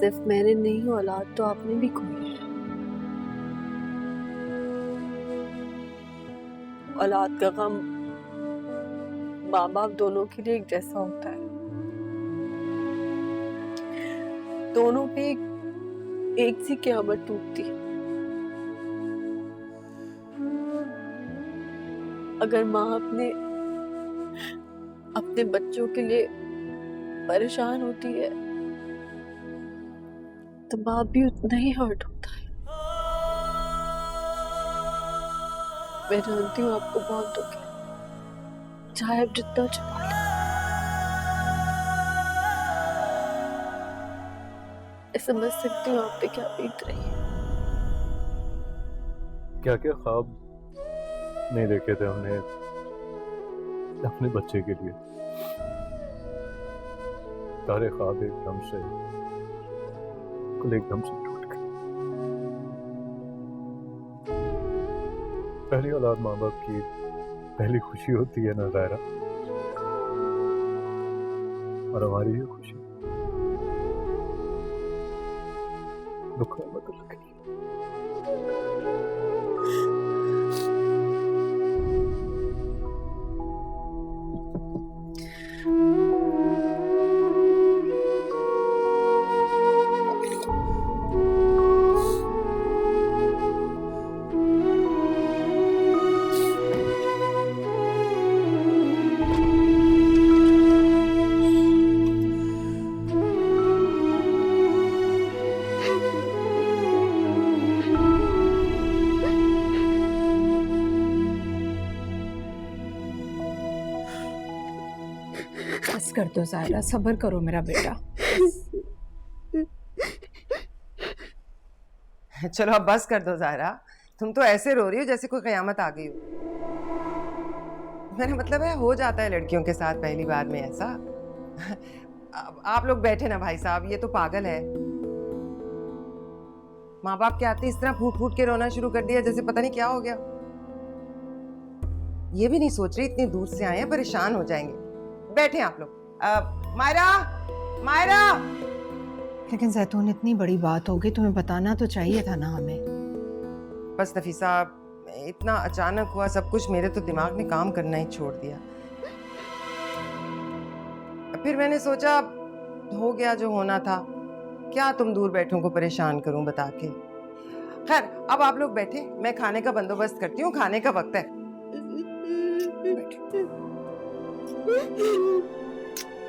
सिर्फ मैंने नहीं, औलाद तो आपने भी खोई है। औलाद का गम माँ बाप दोनों के लिए एक जैसा होता है। दोनों पे एक सी क़यामत टूटती है। अगर माँ अपने बच्चों के लिए परेशान होती है तो बाप भी उतना ही हर्ट होता है। मैं जानती हूँ आपको बहुत दुख है, चाहे आप जितना छुपा लें। मैं समझ सकती हूँ आप पे क्या बीत रही है। क्या क्या ख्वाब नहीं देखे थे हमने अपने बच्चे के लिए। सारे ख्वाब एकदम से टूट गए। पहली औलाद माँ बाप की पहली खुशी होती है ना ज़ायरा, और हमारी ये खुशी दुख में बदल गई। बस कर दो ज़ायरा, सब्र करो मेरा बेटा। चलो अब बस कर दो ज़ायरा, तुम तो ऐसे रो रही हो जैसे कोई क़यामत आ गई हो। मेरा मतलब है हो जाता है लड़कियों के साथ पहली बार में ऐसा। अब आप लोग बैठे ना भाई साहब, ये तो पागल है। माँ बाप के आते इस तरह फूट फूट के रोना शुरू कर दिया जैसे पता नहीं क्या हो गया। ये भी नहीं सोच रही इतनी दूर से आए हैं, परेशान हो जाएंगे। बैठे आप लोग। मायरा, मायरा। लेकिन जैतून, इतनी बड़ी बात हो गई, तुम्हें बताना तो चाहिए था ना हमें। बस नफीसा, इतना अचानक हुआ सब कुछ, मेरे तो दिमाग ने काम करना ही छोड़ दिया। फिर मैंने सोचा हो गया जो होना था, क्या तुम दूर बैठों को परेशान करूं बता के। खैर अब आप लोग बैठे, मैं खाने का बंदोबस्त करती हूँ, खाने का वक्त है।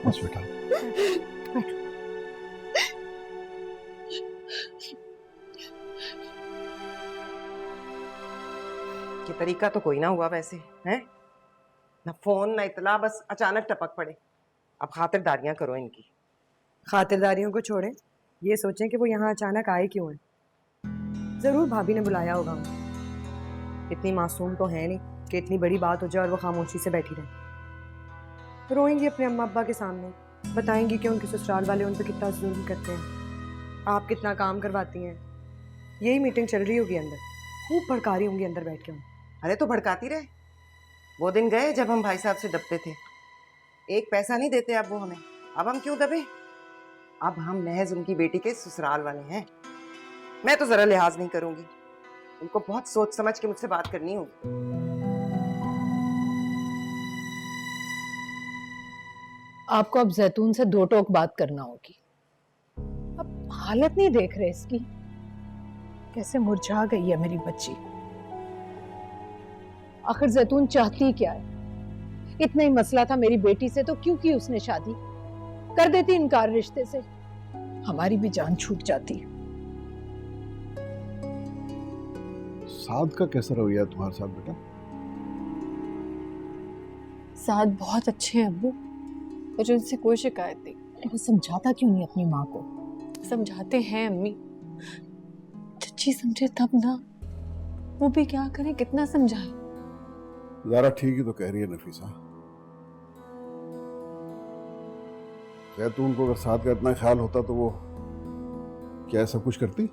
बस बेटा, ये तरीका तो कोई ना हुआ वैसे, हैं? ना फोन ना इतला, बस अचानक टपक पड़े। अब खातिरदारियां करो इनकी। खातिरदारियों को छोड़ें, ये सोचें कि वो यहाँ अचानक आए क्यों हैं। जरूर भाभी ने बुलाया होगा उन्हें। इतनी मासूम तो है नहीं कि इतनी बड़ी बात हो जाए और वो खामोशी से बैठी रहे। रोएंगी अपने अम्मा अब्बा के सामने, बताएंगी कि उनके ससुराल वाले उन पर कितना जुल्म करते हैं, आप कितना काम करवाती हैं। यही मीटिंग चल रही होगी अंदर, खूब भड़का रही होंगी अंदर बैठ के। अरे तो भड़काती रहे, वो दिन गए जब हम भाई साहब से दबते थे। एक पैसा नहीं देते अब वो हमें, अब हम क्यों दबे? अब हम महज उनकी बेटी के ससुराल वाले हैं। मैं तो जरा लिहाज नहीं करूंगी, उनको बहुत सोच समझ के मुझसे बात करनी होगी। आपको अब जैतून से दो टोक बात करना होगी। अब हालत नहीं देख रहे इसकी, कैसे मुरझा गई है मेरी बच्ची। आखिर जैतून चाहती क्या है? इतना ही मसला था मेरी बेटी से तो क्यों की उसने शादी? कर देती इनकार रिश्ते से, हमारी भी जान छूट जाती। साद का कैसा रवैया तुम्हारे साथ बेटा? साद बहुत अच्छे हैं अब्बू, मुझे उनसे कोई शिकायत नहीं। वो समझाता क्यों नहीं अपनी माँ को? समझाते हैं अम्मी, चच्ची समझे तब ना। वो भी क्या करे, कितना समझाए। ज़ारा ठीक ही तो कह रही है नफीसा। जैतून को अगर साथ का इतना ख्याल होता तो वो क्या सब कुछ करती?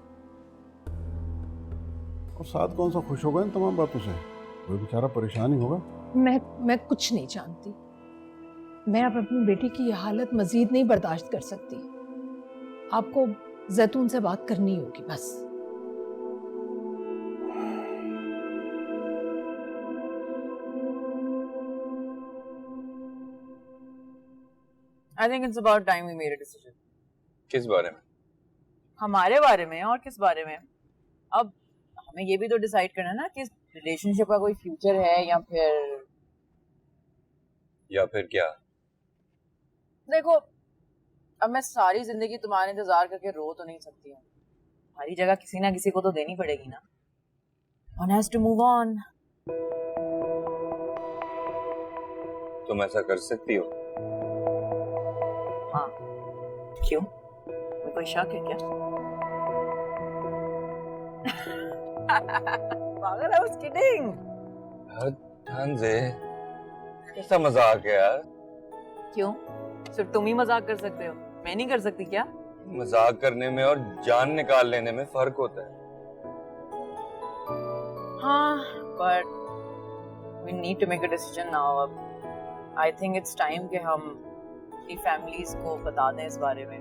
और साथ कौन सा खुश होगा इन तमाम बातों से? वो बेचारा परेशान ही होगा। मैं कुछ नहीं जानती। मैं अब अपनी बेटी की यह हालत मजीद नहीं बर्दाश्त कर सकती। आपको जैतून से बात करनी होगी बस। I think it's about time we made a decision. किस बारे में? हमारे बारे में और किस बारे में? अब हमें ये भी तो डिसाइड करना है ना कि रिलेशनशिप का कोई फ्यूचर है या फिर क्या? देखो, अब मैं सारी जिंदगी तुम्हारे इंतजार करके रो तो नहीं सकती हूँ। हमारी जगह किसी ना किसी को तो देनी पड़ेगी ना। One has to move on. तुम ऐसा कर सकती हो? हाँ, क्यों? मैं कोई शक है क्या? पागल, I was kidding. तंजे, कैसा मजाक है यार? क्यों? सिर्फ तुम ही मजाक कर सकते हो, मैं नहीं कर सकती क्या? मजाक करने में और जान निकाल लेने में फर्क होता है। हाँ, but we need to make a decision now. अब I think it's time कि हम अपनी फैमिलीज को बता दें इस बारे में।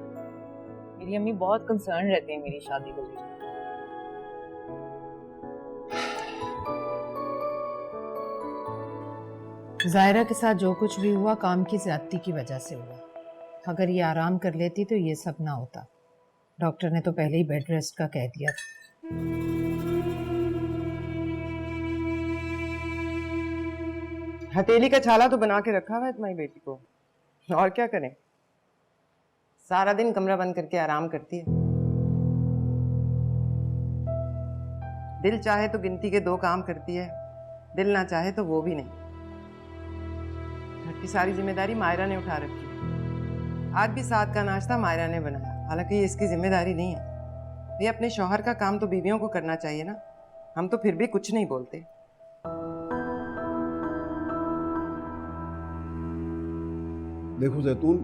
मेरी अम्मी बहुत कंसर्न रहती है मेरी शादी को लेकर। जायरा के साथ जो कुछ भी हुआ काम की ज्यादती की वजह से हुआ। अगर ये आराम कर लेती तो ये सब ना होता। डॉक्टर ने तो पहले ही बेड रेस्ट का कह दिया था। हथेली का छाला तो बना के रखा हुआ है तुम्हारी बेटी को, और क्या करें? सारा दिन कमरा बंद करके आराम करती है। दिल चाहे तो गिनती के 2 काम करती है, दिल ना चाहे तो वो भी नहीं। घर की सारी जिम्मेदारी मायरा ने उठा रखी है। आज भी साथ का नाश्ता मायरा ने बनाया, हालांकि ये इसकी जिम्मेदारी नहीं है। ये अपने शौहर का काम तो बीवियों को करना चाहिए ना। हम तो फिर भी कुछ नहीं बोलते। देखो जैतून,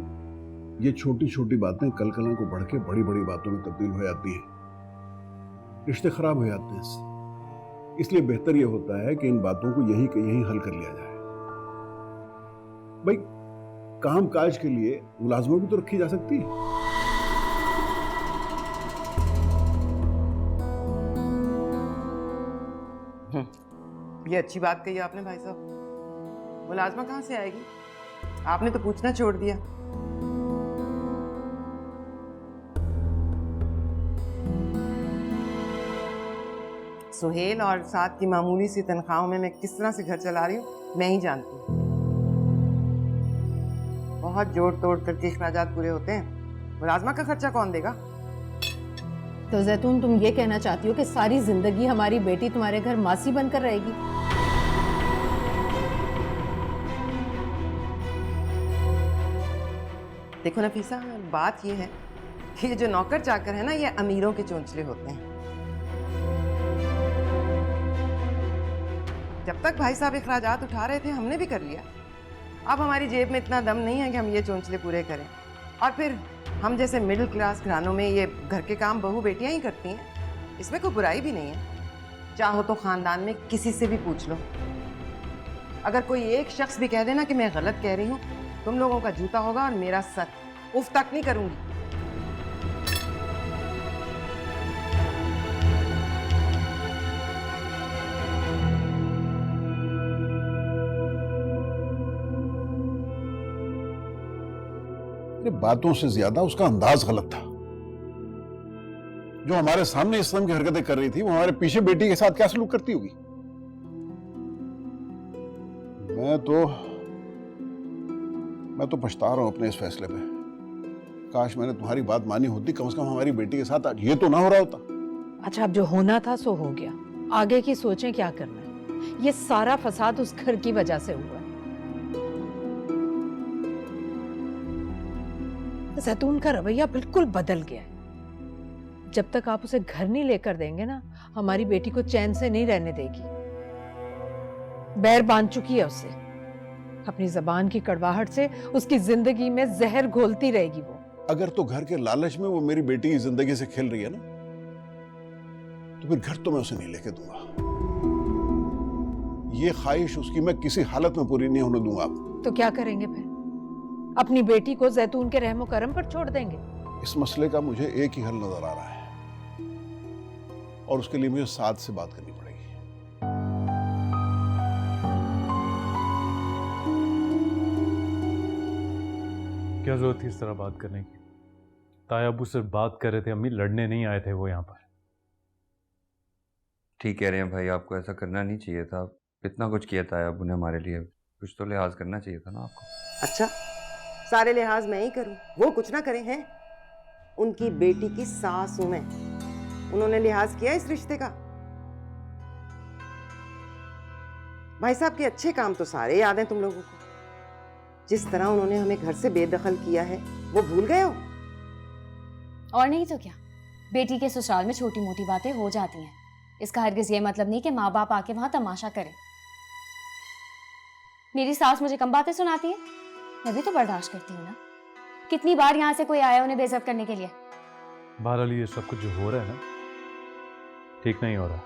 ये छोटी छोटी बातें कल कल को बढ़ के बड़ी बड़ी बातों में तब्दील हो जाती हैं। रिश्ते खराब हो जाते हैं इससे। इसलिए बेहतर ये होता है कि इन बातों को यहीं के यहीं हल कर लिया जाए। भाई, काम काज के लिए मुलाजमा भी तो रखी जा सकती है। ये अच्छी बात कही आपने भाई साहब। मुलाजमा कहाँ से आएगी? आपने तो पूछना छोड़ दिया। सुहेल और साथ की मामूली सी तनख्वाहों में मैं किस तरह से घर चला रही हूँ मैं ही जानती हूँ। बहुत जोड़ तोड़ करके अखराजात पूरे होते हैं। मुलाजमा का खर्चा कौन देगा? तो जैतून, तुम ये कहना चाहती हो कि सारी जिंदगी हमारी बेटी तुम्हारे घर मासी बनकर रहेगी? देखो नफीसा, बात ये है कि ये जो नौकर चाकर है ना, ये अमीरों के चोंचले होते हैं। जब तक भाई साहब अखराजात उठा रहे थे हमने भी कर लिया। अब हमारी जेब में इतना दम नहीं है कि हम ये चोंचले पूरे करें। और फिर हम जैसे मिडिल क्लास घरानों में ये घर के काम बहू बेटियां ही करती हैं, इसमें कोई बुराई भी नहीं है। चाहो तो खानदान में किसी से भी पूछ लो। अगर कोई एक शख्स भी कह देना कि मैं गलत कह रही हूँ, तुम लोगों का जूता होगा और मेरा सर उफ तक नहीं करूंगी। बातों से ज्यादा उसका अंदाज गलत था। जो हमारे सामने इस तरह की हरकतें कर रही थी, वो हमारे पीछे बेटी के साथ क्या सलूक करती होगी। मैं तो पछता रहा हूं अपने इस फैसले पे। काश मैंने तुम्हारी बात मानी होती, कम से कम हमारी बेटी के साथ आज ये तो ना हो रहा होता। अच्छा, अब जो होना था सो हो गया। आगे की सोचें क्या करना है। ये सारा फसाद उस घर की वजह से हुआ है। जैतून का रवैया बिल्कुल बदल गया है। जब तक आप उसे घर नहीं लेकर देंगे ना, हमारी बेटी को चैन से नहीं रहने देगी। बैर बांध चुकी है उससे। अपनी जबान की कड़वाहट से उसकी जिंदगी में जहर घोलती रहेगी वो। अगर तो घर के लालच में वो मेरी बेटी की जिंदगी से खेल रही है ना, तो फिर घर तो मैं उसे नहीं लेके दूंगा। ये ख्वाहिश उसकी मैं किसी हालत में पूरी नहीं होने दूंगा। तो क्या करेंगे फिर? अपनी बेटी को जैतून के रहमो करम पर छोड़ देंगे? इस मसले का मुझे एक ही हल नजर आ रहा है और उसके लिए मुझे साथ से बात करनी पड़ेगी। क्या जरूरत थी इस तरह बात करने की? ताया अब्बू सिर्फ बात कर रहे थे, अम्मी लड़ने नहीं आए थे वो यहाँ पर। ठीक कह रहे हैं भाई, आपको ऐसा करना नहीं चाहिए था। इतना कुछ किया था अब्बू ने हमारे लिए, कुछ तो लिहाज करना चाहिए था ना आपको। अच्छा, सारे लिहाज मैं ही करूं, वो कुछ ना करें हैं? उनकी बेटी की सास हूं मैं, उन्होंने लिहाज किया इस रिश्ते का? भाई साहब के अच्छे काम तो सारे याद हैं तुम लोगों को। जिस तरह उन्होंने हमें घर से बेदखल किया है वो भूल गए हो? और नहीं तो क्या, बेटी के ससुराल में छोटी मोटी बातें हो जाती हैं, इसका हरगिज ये मतलब नहीं कि माँ बाप आके वहां तमाशा करें। मेरी सास मुझे कम बातें सुनाती है, मैं भी तो बर्दाश्त करती हूँ ना। कितनी बार यहाँ से कोई आया उन्हें बेइज्जत करने के लिए। बहरहाल ये सब कुछ जो हो रहा है ना, ठीक नहीं हो रहा।